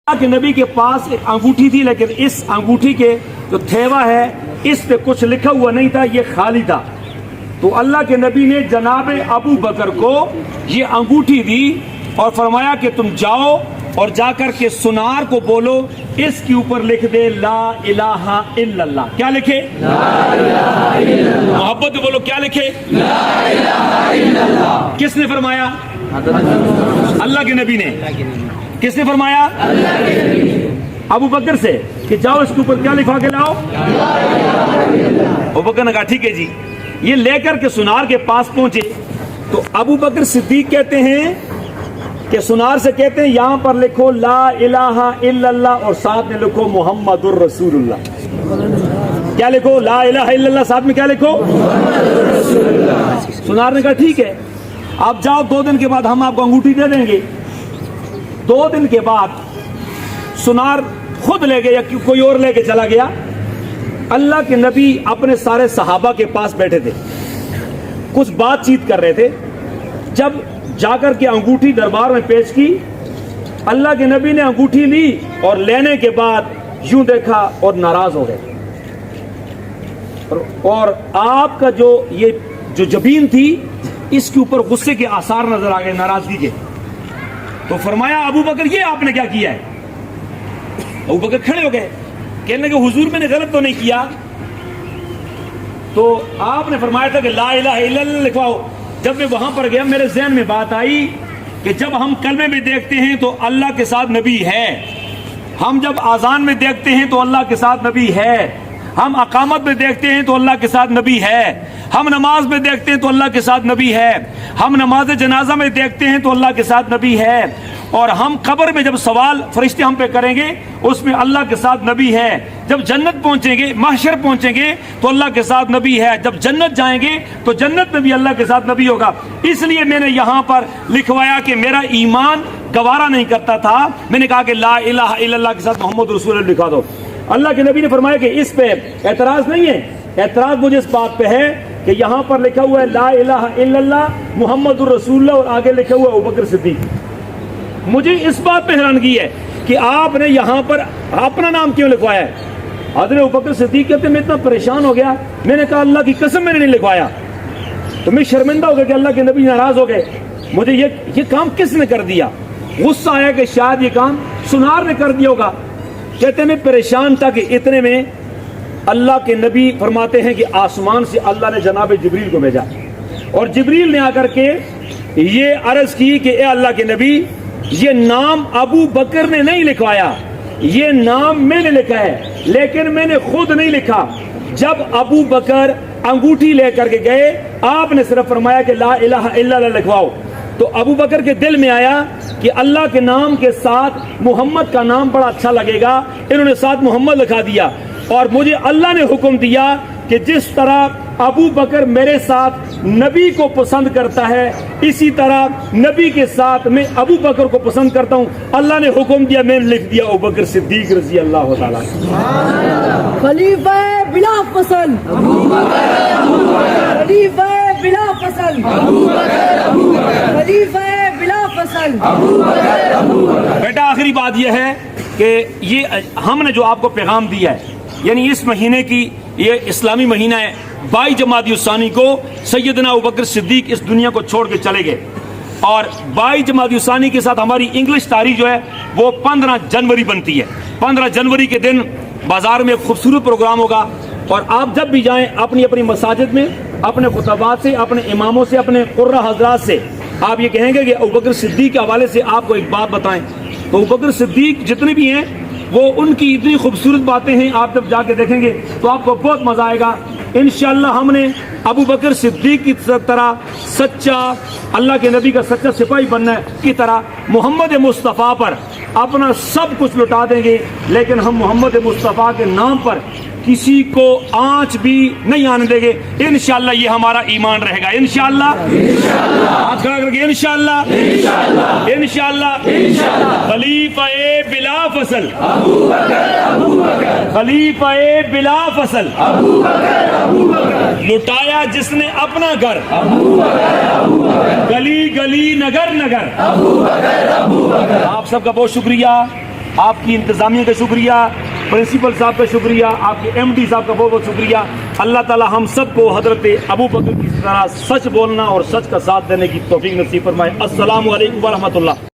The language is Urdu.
اللہ کے نبی کے پاس ایک انگوٹھی تھی، لیکن اس انگوٹھی کے جو تھیوا ہے اس پہ کچھ لکھا ہوا نہیں تھا، یہ خالی تھا۔ تو اللہ کے نبی نے جناب ابو بکر کو یہ انگوٹھی دی اور فرمایا کہ تم جاؤ اور جا کر کے سنار کو بولو اس کے اوپر لکھ دے لا الہ الا اللہ۔ کیا لکھے؟ لا الہ الا اللہ۔ محبت بولو کیا لکھے؟ لا الہ الا اللہ۔ کس نے فرمایا؟ اللہ کے نبی نے۔ کس نے فرمایا؟ اللہ کے نبی۔ ابو بکر سے کہ جاؤ اس کے اوپر کیا لکھوا کے لاؤ؟ ابو بکر نے کہا ٹھیک ہے جی۔ یہ لے کر کے سنار کے پاس پہنچے تو ابو بکر صدیق کہتے ہیں کہ سنار سے کہتے ہیں یہاں پر لکھو لا الہ الا اللہ اور ساتھ میں لکھو محمد الرسول اللہ۔ کیا لکھو؟ لا الہ الا اللہ، ساتھ میں کیا لکھو؟ سنار نے کہا ٹھیک ہے آپ جاؤ، 2 دن کے بعد ہم آپ کو انگوٹھی دے دیں گے۔ 2 دن کے بعد سنار خود لے گیا یا کوئی اور لے کے چلا گیا۔ اللہ کے نبی اپنے سارے صحابہ کے پاس بیٹھے تھے، کچھ بات چیت کر رہے تھے۔ جب جا کر کے انگوٹھی دربار میں پیش کی، اللہ کے نبی نے انگوٹھی لی اور لینے کے بعد یوں دیکھا اور ناراض ہو گئے، اور آپ کا جو جبین تھی اس کے اوپر غصے کے آثار نظر آ گئے، ناراضگی کے۔ تو فرمایا ابو بکر یہ آپ نے کیا کیا ہے؟ ابو بکر کھڑے ہو گئے، کہنے کہ حضور میں نے غلط تو نہیں کیا۔ تو آپ نے فرمایا تھا کہ لا الہ الا اللہ لکھواؤ۔ جب میں وہاں پر گیا میرے ذہن میں بات آئی کہ جب ہم کلمے میں دیکھتے ہیں تو اللہ کے ساتھ نبی ہے، ہم جب آذان میں دیکھتے ہیں تو اللہ کے ساتھ نبی ہے، ہم اقامت میں دیکھتے ہیں تو اللہ کے ساتھ نبی ہے، ہم نماز میں دیکھتے ہیں تو اللہ کے ساتھ نبی ہے، ہم نماز جنازہ میں دیکھتے ہیں تو اللہ کے ساتھ نبی ہے، اور ہم قبر میں جب سوال فرشتے ہم پہ کریں گے اس میں اللہ کے ساتھ نبی ہے، جب جنت پہنچیں گے محشر پہنچیں گے تو اللہ کے ساتھ نبی ہے، جب جنت جائیں گے تو جنت میں بھی اللہ کے ساتھ نبی ہوگا۔ اس لیے میں نے یہاں پر لکھوایا کہ میرا ایمان گوارا نہیں کرتا تھا، میں نے کہا کہ لا الہ الا اللہ کے ساتھ محمد رسول اللہ لکھا دو۔ اللہ کے نبی نے فرمایا کہ اس پہ اعتراض نہیں ہے، اعتراض مجھے اس بات پہ ہے کہ یہاں پر لکھا ہوا ہے لا الہ الا اللہ محمد الرسول اللہ اور آگے لکھا ہوا ہے ابوبکر صدیق۔ مجھے اس بات پہ حیرانگی ہے کہ آپ نے یہاں پر اپنا نام کیوں لکھوایا ہے؟ حضرت ابوبکر صدیق کہتے میں اتنا پریشان ہو گیا، میں نے کہا اللہ کی قسم میں نے نہیں لکھوایا۔ تو میں شرمندہ ہو گیا کہ اللہ کے نبی ناراض ہو گئے، مجھے یہ کام کس نے کر دیا؟ غصہ آیا کہ شاید یہ کام سنار نے کر دیا ہوگا۔ کہتے میں پریشان تھا کہ اتنے میں اللہ کے نبی فرماتے ہیں کہ آسمان سے اللہ نے جناب جبریل کو بھیجا، اور جبریل نے آ کر کے یہ عرض کی کہ اے اللہ کے نبی یہ نام ابو بکر نے نہیں لکھوایا، یہ نام میں نے لکھا ہے، لیکن میں نے خود نہیں لکھا۔ جب ابو بکر انگوٹھی لے کر کے گئے آپ نے صرف فرمایا کہ لا الہ الا اللہ لکھواؤ، تو ابو بکر کے دل میں آیا کہ اللہ کے نام کے ساتھ محمد کا نام بڑا اچھا لگے گا، انہوں نے ساتھ محمد لکھا دیا، اور مجھے اللہ نے حکم دیا کہ جس طرح ابو بکر میرے ساتھ نبی کو پسند کرتا ہے اسی طرح نبی کے ساتھ میں ابو بکر کو پسند کرتا ہوں۔ اللہ نے حکم دیا، میں نے لکھ دیا ابو بکر صدیق رضی اللہ تعالیٰ۔ خلیفہ بلا فصل ابو بکر، خلیفہ بلا فصل ابو بکر، خلیفہ بلا فصل ابو بکر۔ بیٹا آخری بات یہ ہے کہ یہ ہم نے جو آپ کو پیغام دیا ہے، یعنی اس مہینے کی یہ اسلامی مہینہ ہے، 22 جمادی الثانی کو سیدنا ابوبکر صدیق اس دنیا کو چھوڑ کے چلے گئے، اور 22 جمادی الثانی کے ساتھ ہماری انگلش تاریخ جو ہے وہ 15 جنوری بنتی ہے۔ 15 جنوری کے دن بازار میں ایک خوبصورت پروگرام ہوگا، اور آپ جب بھی جائیں اپنی اپنی مساجد میں اپنے خطبات سے، اپنے اماموں سے، اپنے قرہ حضرات سے آپ یہ کہیں گے کہ ابوبکر صدیق کے حوالے سے آپ کو ایک بات بتائیں۔ تو ابوبکر صدیق جتنے بھی ہیں وہ ان کی اتنی خوبصورت باتیں ہیں، آپ جب جا کے دیکھیں گے تو آپ کو بہت مزہ آئے گا۔ انشاءاللہ ہم نے ابوبکر صدیق کی طرح سچا اللہ کے نبی کا سچا سپاہی بننا کی طرح محمد مصطفیٰ پر اپنا سب کچھ لٹا دیں گے، لیکن ہم محمد مصطفیٰ کے نام پر کسی کو آنچ بھی نہیں آنے دیں گے۔ انشاءاللہ یہ ہمارا ایمان رہے گا، انشاءاللہ، ہاتھ کھڑا کر کے انشاءاللہ، انشاءاللہ، خلیفہ بلا فصل ابو بکر، خلیفہ بلا فصل ابو بکر، لٹایا جس نے اپنا گھر گلی گلی نگر نگر۔ آپ سب کا بہت شکریہ۔ آپ کی انتظامیہ کا شکریہ، پرنسپل صاحب کا شکریہ، آپ کے ایم ڈی صاحب کا بہت بہت شکریہ۔ اللہ تعالی ہم سب کو حضرت ابو بکر کی طرح سچ بولنا اور سچ کا ساتھ دینے کی توفیق نصیب فرمائے۔ السلام علیکم ورحمۃ اللہ۔